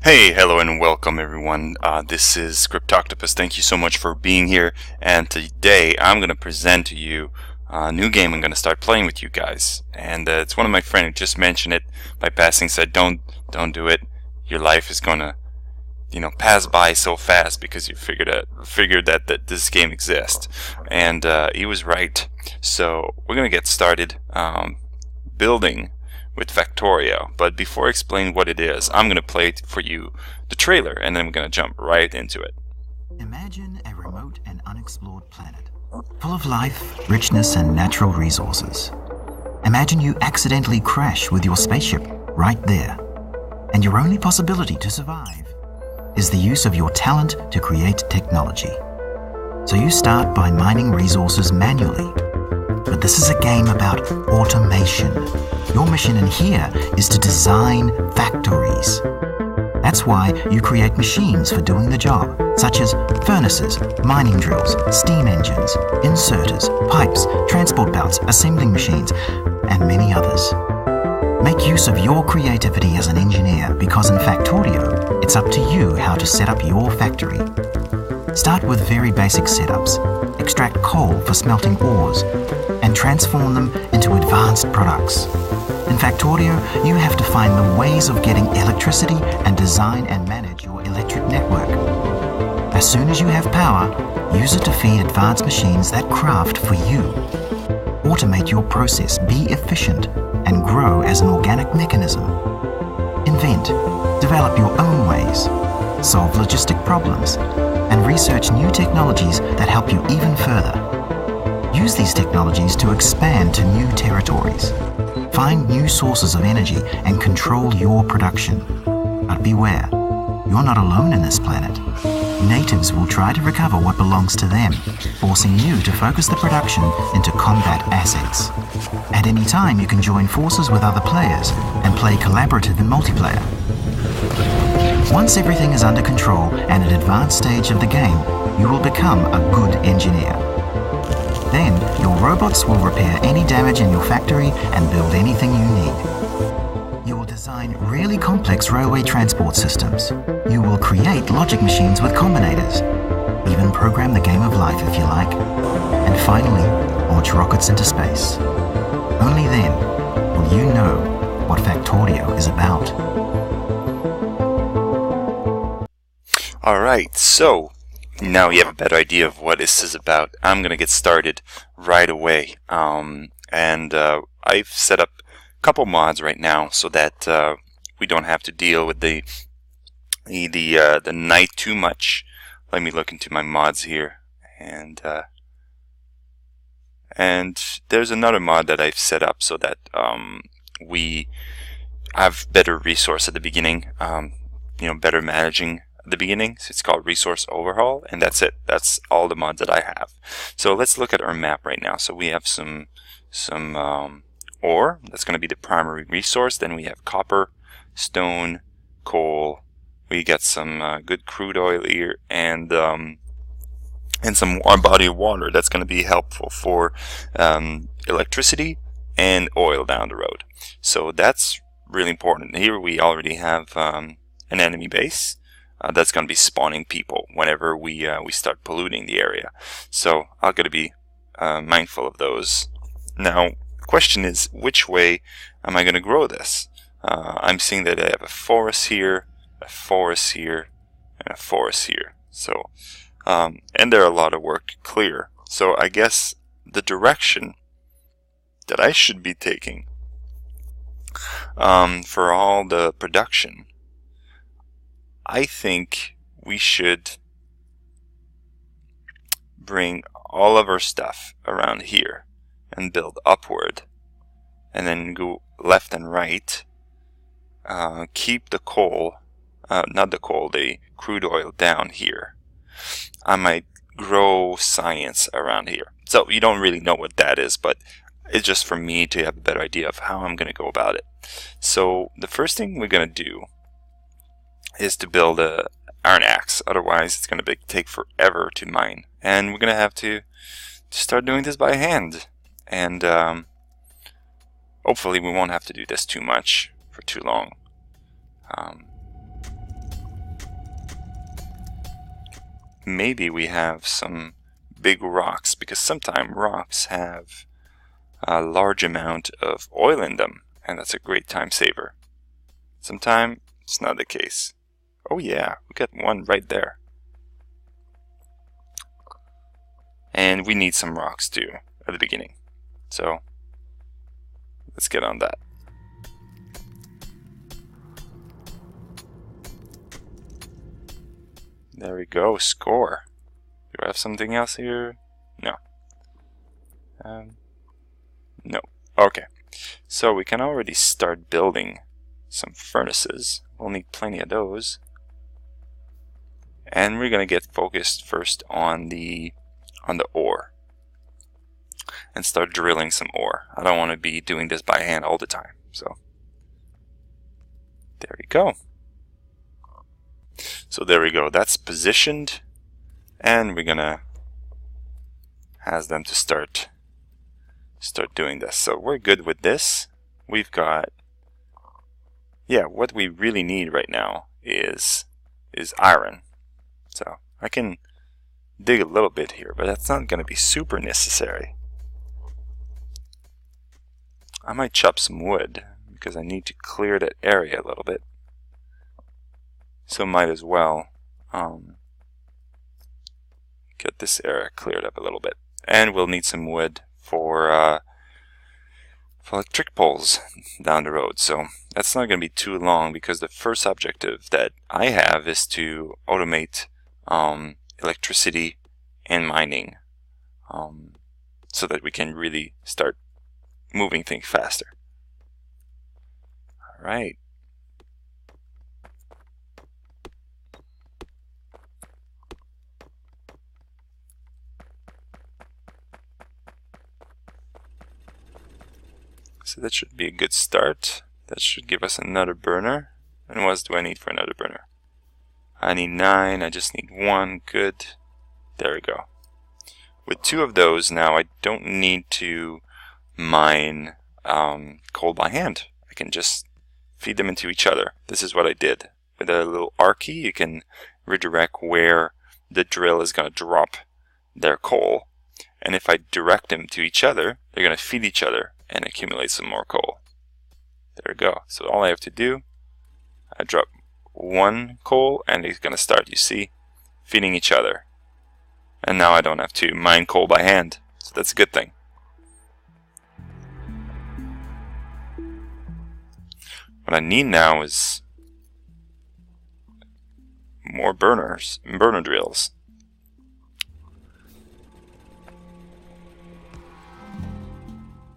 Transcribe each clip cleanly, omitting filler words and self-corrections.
Hey, hello and welcome everyone. This is Script Octopus. Thank you so much for being here. And today I'm going to present to you a new game I'm going to start playing with you guys. And it's one of my friends who just mentioned it by passing, said don't do it. Your life is going to pass by so fast because you figured that this game exists. And he was right. So we're going to get started building with Factorio, but before I explain what it is, I'm going to play for you the trailer, and then we're going to jump right into it. Imagine a remote and unexplored planet, full of life, richness, and natural resources. Imagine you accidentally crash with your spaceship right there, and your only possibility to survive is the use of your talent to create technology. So you start by mining resources manually. But this is a game about automation. Your mission in here is to design factories. That's why you create machines for doing the job, such as furnaces, mining drills, steam engines, inserters, pipes, transport belts, assembling machines, and many others. Make use of your creativity as an engineer, because in Factorio, it's up to you how to set up your factory. Start with very basic setups. Extract coal for smelting ores and transform them into advanced products. In Factorio, you have to find the ways of getting electricity and design and manage your electric network. As soon as you have power, use it to feed advanced machines that craft for you. Automate your process, be efficient, and grow as an organic mechanism. Invent, develop your own ways, solve logistic problems, and research new technologies that help you even further. Use these technologies to expand to new territories. Find new sources of energy and control your production. But beware, you're not alone in this planet. Natives will try to recover what belongs to them, forcing you to focus the production into combat assets. At any time, you can join forces with other players and play collaborative in multiplayer. Once everything is under control and at an advanced stage of the game, you will become a good engineer. Then, your robots will repair any damage in your factory and build anything you need. You will design really complex railway transport systems. You will create logic machines with combinators. Even program the game of life if you like. And finally, launch rockets into space. Only then will you know what Factorio is about. Alright, so now you have a better idea of what this is about. I'm going to get started right away. I've set up a couple mods right now so that we don't have to deal with the night too much. Let me look into my mods here, and there's another mod that I've set up so that we have better resource at the beginning. Better managing at the beginning. So it's called Resource Overhaul, and that's it. That's all the mods that I have. So let's look at our map right now. So we have some ore. That's going to be the primary resource. Then we have copper, stone, coal. We got some good crude oil here, and some body of water. That's going to be helpful for electricity and oil down the road. So that's really important. Here we already have an enemy base. That's going to be spawning people whenever we start polluting the area. So I'm going to be mindful of those. Now, the question is, which way am I going to grow this? I'm seeing that I have a forest here, a forest here, and a forest here. So, and there are a lot of work to clear. So I guess the direction that I should be taking for all the production, I think we should bring all of our stuff around here and build upward, and then go left and right. Keep the coal, the crude oil down here. I might grow science around here. So you don't really know what that is, but it's just for me to have a better idea of how I'm going to go about it. So the first thing we're going to do is to build a iron axe. Otherwise, it's going to take forever to mine, and we're going to have to start doing this by hand. And hopefully, we won't have to do this too much for too long. maybe we have some big rocks, because sometimes rocks have a large amount of oil in them, and that's a great time saver. Sometimes it's not the case. Oh yeah, we got one right there. And we need some rocks too at the beginning. So let's get on that. There we go, score. Do I have something else here? No. No. Okay. So we can already start building some furnaces. We'll need plenty of those. And we're gonna get focused first on the ore. And start drilling some ore. I don't want to be doing this by hand all the time. So there we go. So there we go. That's positioned. And we're gonna ask them to start doing this. So we're good with this. We've got, yeah, what we really need right now is iron. So I can dig a little bit here, but that's not going to be super necessary. I might chop some wood because I need to clear that area a little bit. So might as well get this area cleared up a little bit. And we'll need some wood for electric poles down the road. So that's not going to be too long, because the first objective that I have is to automate electricity and mining, so that we can really start moving things faster. All right. So that should be a good start. That should give us another burner. And what else do I need for another burner? I need 9, I just need 1, good. There we go. With 2 of those now, I don't need to mine coal by hand. I can just feed them into each other. This is what I did. With a little R key, you can redirect where the drill is going to drop their coal. And if I direct them to each other, they're going to feed each other and accumulate some more coal. There we go. So all I have to do, I drop 1 coal and it's going to start, you see, feeding each other. And now I don't have to mine coal by hand. So that's a good thing. What I need now is more burner drills.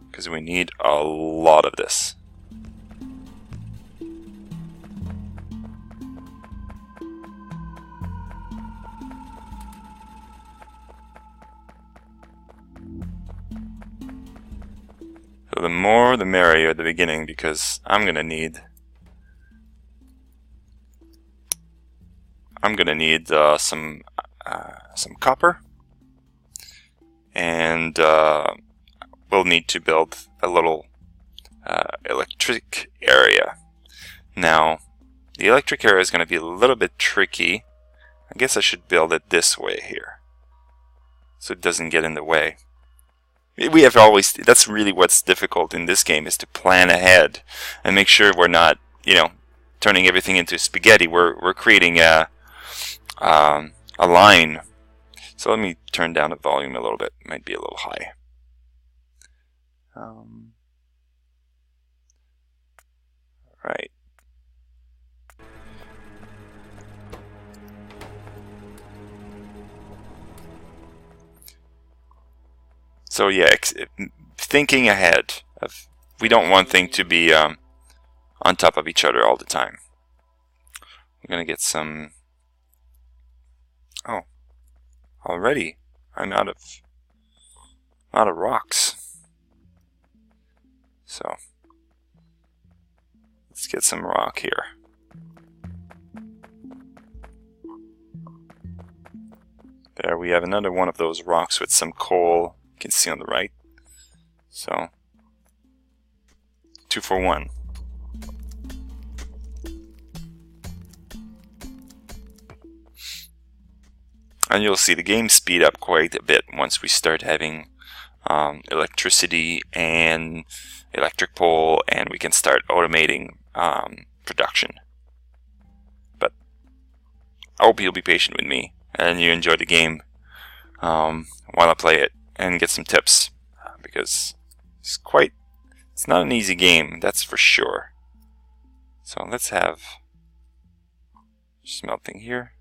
Because we need a lot of this. So the more the merrier at the beginning, because I'm gonna need some copper, and we'll need to build a little electric area. Now, the electric area is going to be a little bit tricky. I guess I should build it this way here, so it doesn't get in the way. We have always, that's really what's difficult in this game, is to plan ahead and make sure we're not, turning everything into spaghetti. We're creating a line. So let me turn down the volume a little bit. It might be a little high. Right. So yeah, thinking ahead of, we don't want things to be on top of each other all the time. I'm gonna get some. Oh, already I'm out of rocks. So let's get some rock here. There we have another one of those rocks with some coal. You can see on the right. So 2 for 1. And you'll see the game speed up quite a bit once we start having electricity and electric pole, and we can start automating production. But I hope you'll be patient with me and you enjoy the game while I play it and get some tips, because it's not an easy game, that's for sure. So let's have smelting here.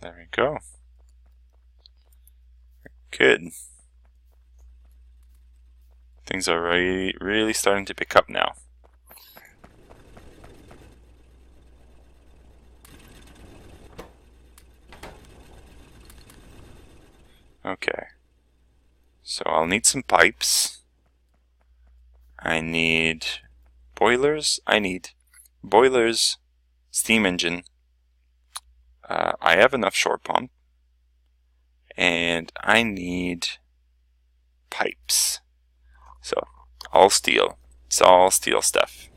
There we go. Good. Things are really starting to pick up now. Okay. So I'll need some pipes. I need boilers. Steam engine. I have enough shore pump. And I need pipes. So, all steel. It's all steel stuff.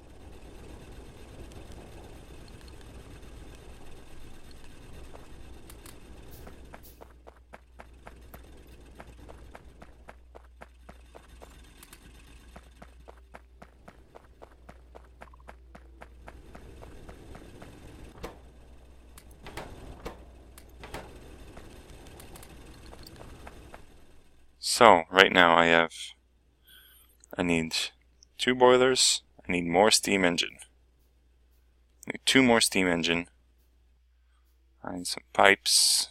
So, right now I need 2 boilers, I need more steam engine. I need 2 more steam engine. I need some pipes.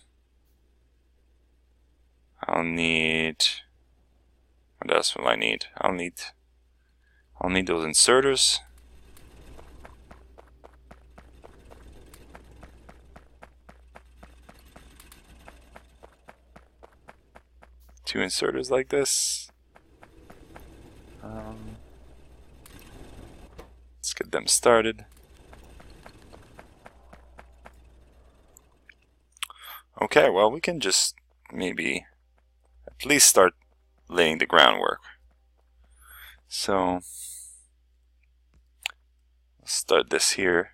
I'll need, what else will I need? I'll need those inserters. Two inserters like this. Let's get them started. Okay, well, we can just maybe at least start laying the groundwork. So, let's start this here.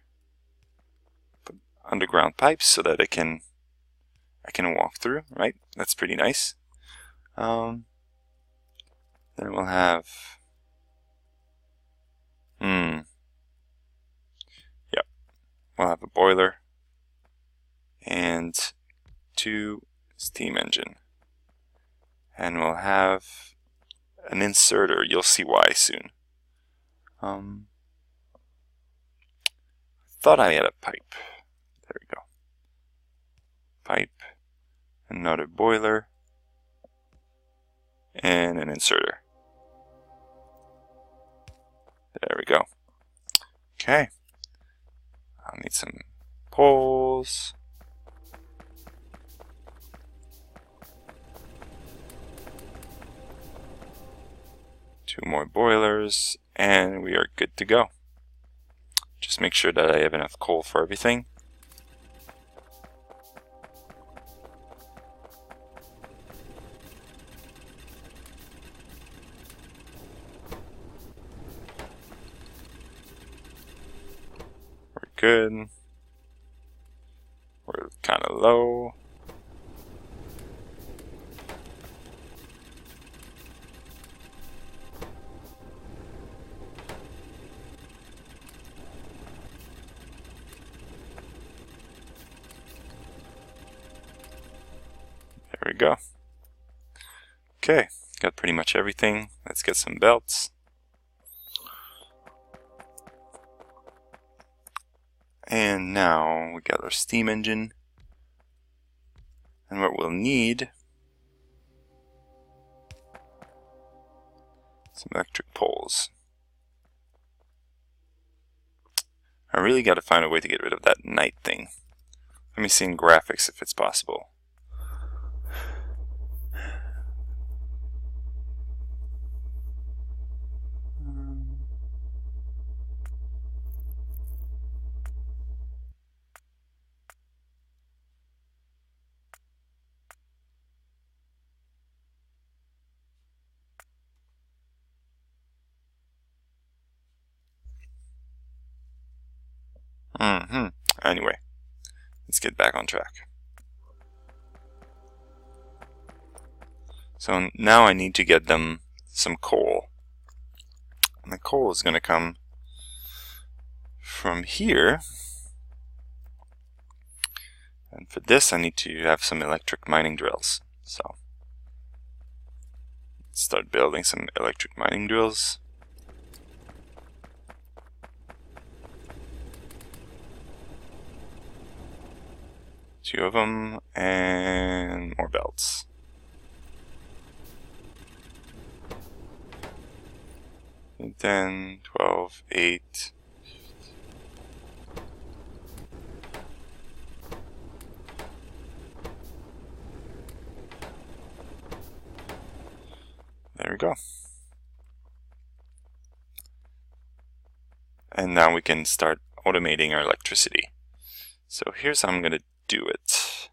Put underground pipes so that I can walk through, right? That's pretty nice. Then we'll have yep, we'll have a boiler and 2 steam engine, and we'll have an inserter. You'll see why soon. Thought I had a pipe. There we go. Pipe, another boiler, and an inserter. There we go. Okay. I'll need some poles. Two more boilers, and we are good to go. Just make sure that I have enough coal for everything. Good. We're kind of low. There we go. Okay, got pretty much everything. Let's get some belts. And now we got our steam engine, and what we'll need, some electric poles. I really got to find a way to get rid of that night thing. Let me see in graphics if it's possible. Anyway, let's get back on track. So now I need to get them some coal. And the coal is going to come from here. And for this I need to have some electric mining drills. So let's start building some electric mining drills. Two of them, and more belts. And 10, 12, 8. There we go. And now we can start automating our electricity. So here's how I'm going to do it.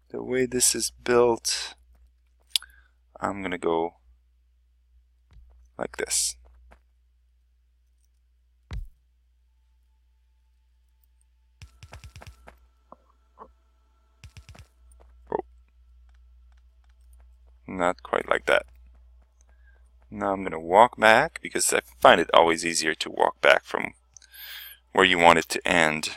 The way this is built, I'm going to go like this. Oh. Not quite like that. Now I'm going to walk back, because I find it always easier to walk back from where you want it to end.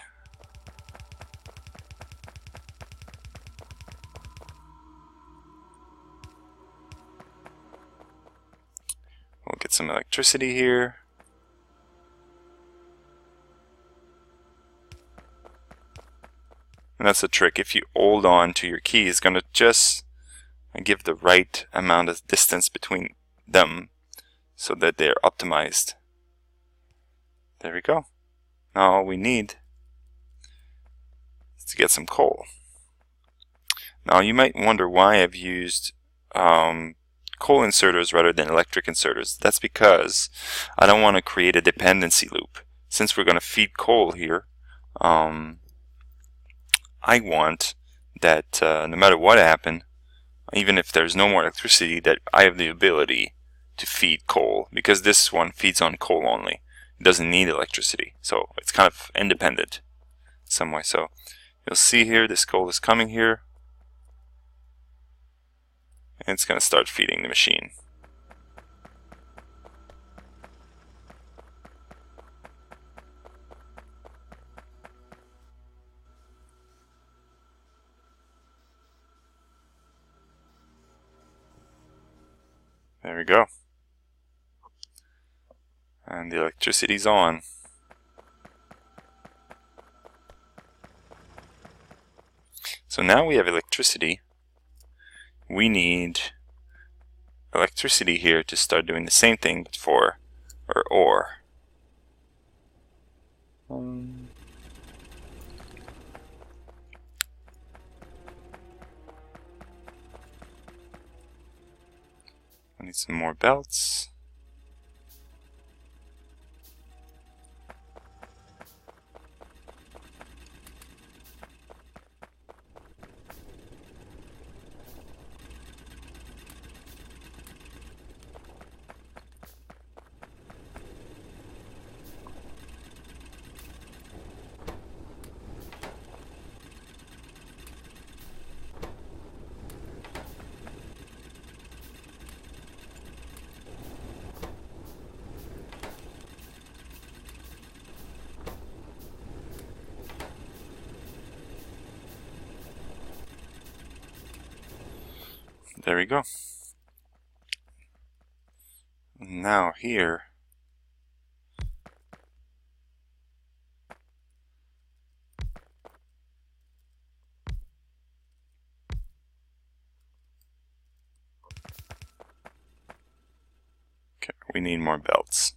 We'll get some electricity here. And that's the trick. If you hold on to your key, it's going to just give the right amount of distance between them so that they're optimized. There we go. Now all we need is to get some coal. Now you might wonder why I've used coal inserters rather than electric inserters. That's because I don't want to create a dependency loop. Since we're going to feed coal here, I want that no matter what happens, even if there's no more electricity, that I have the ability to feed coal, because this one feeds on coal only. It doesn't need electricity, so it's kind of independent in some way. So you'll see here this coal is coming here, and it's going to start feeding the machine. There we go. And the electricity's on. So now we have electricity. We need electricity here to start doing the same thing, but for our ore. I need some more belts. There we go. Now here, okay, we need more belts.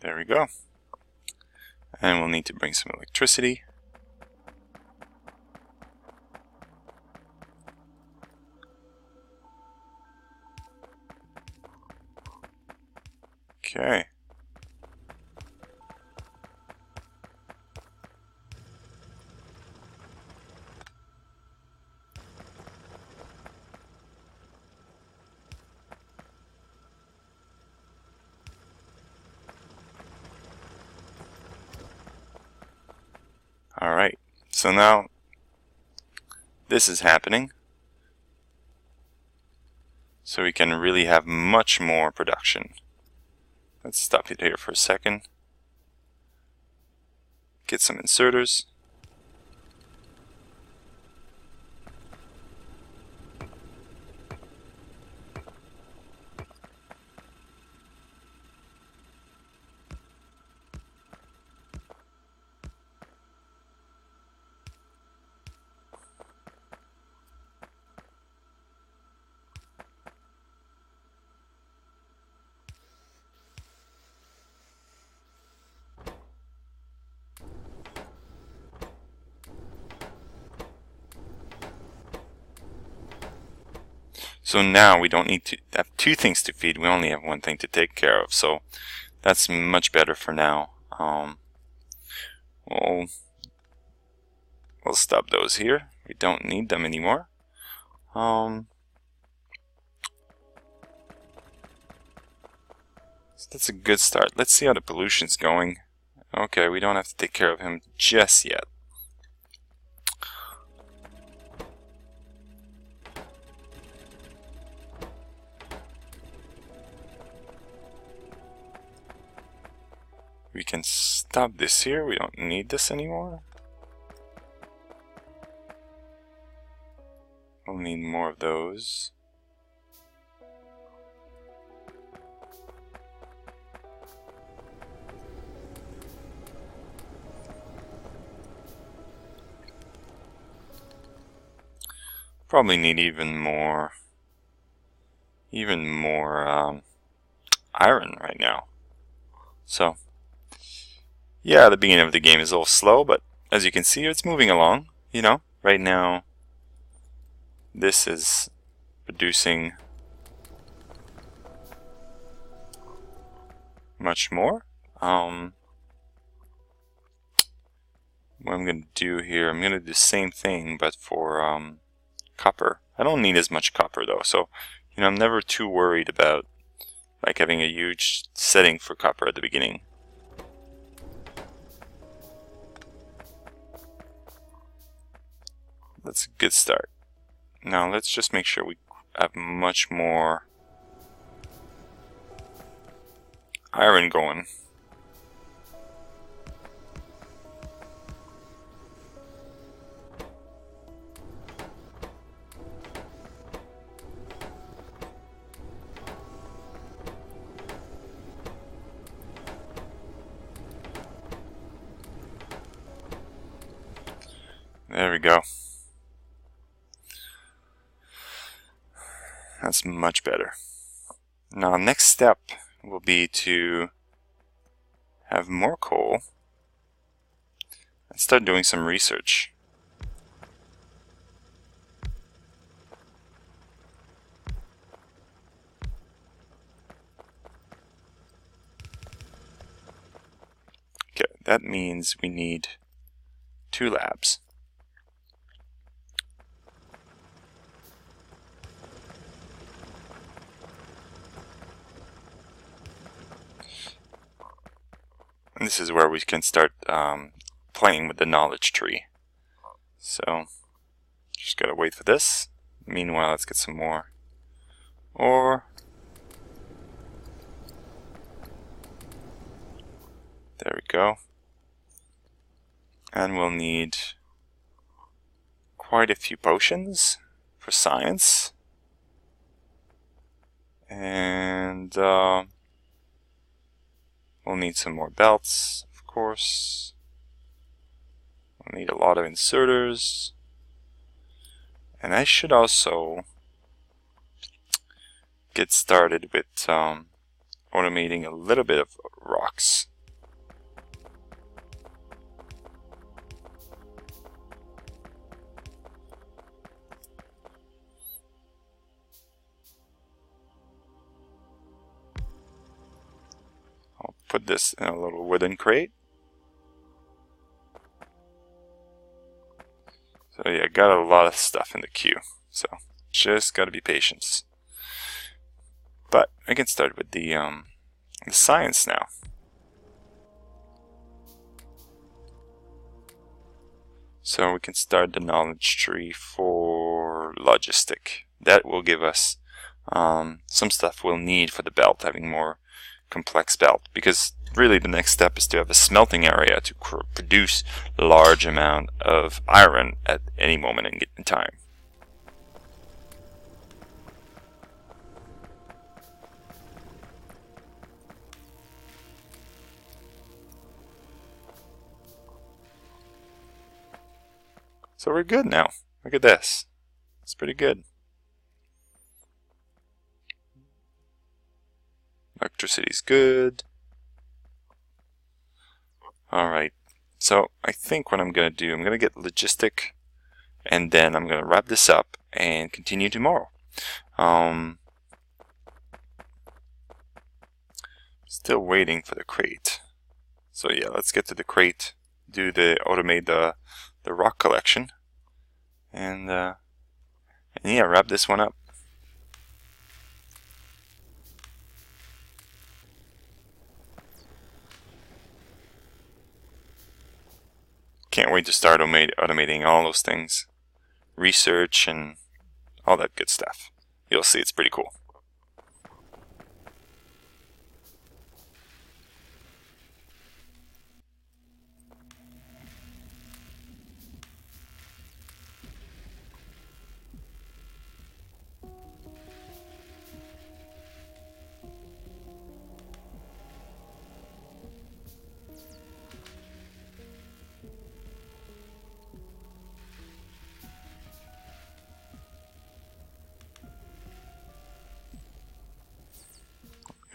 There we go. And we'll need to bring some electricity. Okay. Alright, so now this is happening. So we can really have much more production. Let's stop it here for a second. Get some inserters. So now we don't need to have two things to feed. We only have one thing to take care of. So that's much better for now. We'll stop those here. We don't need them anymore. So that's a good start. Let's see how the pollution's going. Okay, we don't have to take care of him just yet. We can stop this here. We don't need this anymore. We'll need more of those. Probably need even more iron right now. So yeah, the beginning of the game is a little slow, but as you can see, it's moving along. You know, right now this is producing much more. What I'm going to do here, I'm going to do the same thing, but for copper. I don't need as much copper though, so you know, I'm never too worried about like having a huge setting for copper at the beginning. That's a good start. Now let's just make sure we have much more iron going. There we go. That's much better. Now, next step will be to have more coal and start doing some research. Okay, that means we need 2 labs. And this is where we can start playing with the knowledge tree. So, just gotta wait for this. Meanwhile, let's get some more ore. There we go. And we'll need quite a few potions for science. And we'll need some more belts, of course. We'll need a lot of inserters. And I should also get started with automating a little bit of rocks. put this in a little wooden crate. So yeah, got a lot of stuff in the queue. So just gotta be patient. But I can start with the science now. So we can start the knowledge tree for logistic. That will give us some stuff we'll need for the belt, having more complex belt. Because really the next step is to have a smelting area to produce a large amount of iron at any moment in time. So we're good now. Look at this. It's pretty good. Electricity's good. Alright. So I think what I'm going to do, I'm going to get logistic, and then I'm going to wrap this up and continue tomorrow. Still waiting for the crate. So yeah, let's get to the crate, automate the rock collection, and yeah, wrap this one up. Can't wait to start automating all those things, research and all that good stuff. You'll see, it's pretty cool.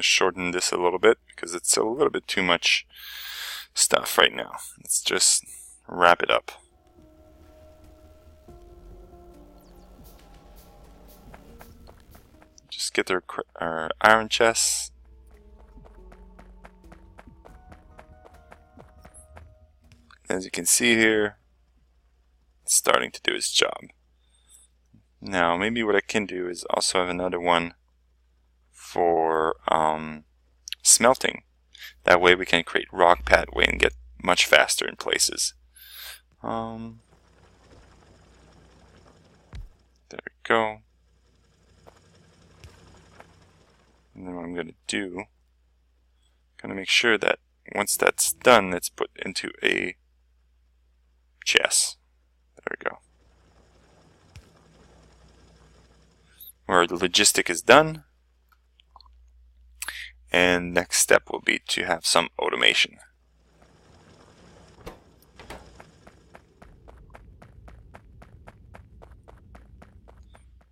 Shorten this a little bit because it's a little bit too much stuff right now. Let's just wrap it up. Just get our iron chests. As you can see here, it's starting to do its job. Now maybe what I can do is also have another one for smelting. That way we can create rock pathway and get much faster in places. There we go. And then what I'm going to do, I'm going to make sure that once that's done, it's put into a chest. There we go. Where the logistic is done. And next step will be to have some automation.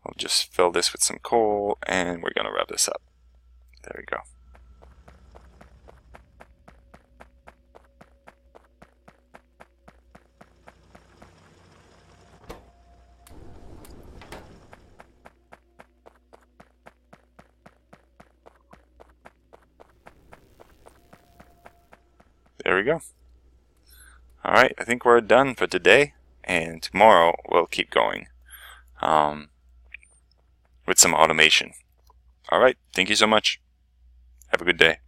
I'll just fill this with some coal and we're going to wrap this up. There we go. There we go. Alright, I think we're done for today, and tomorrow we'll keep going with some automation. Alright, thank you so much. Have a good day.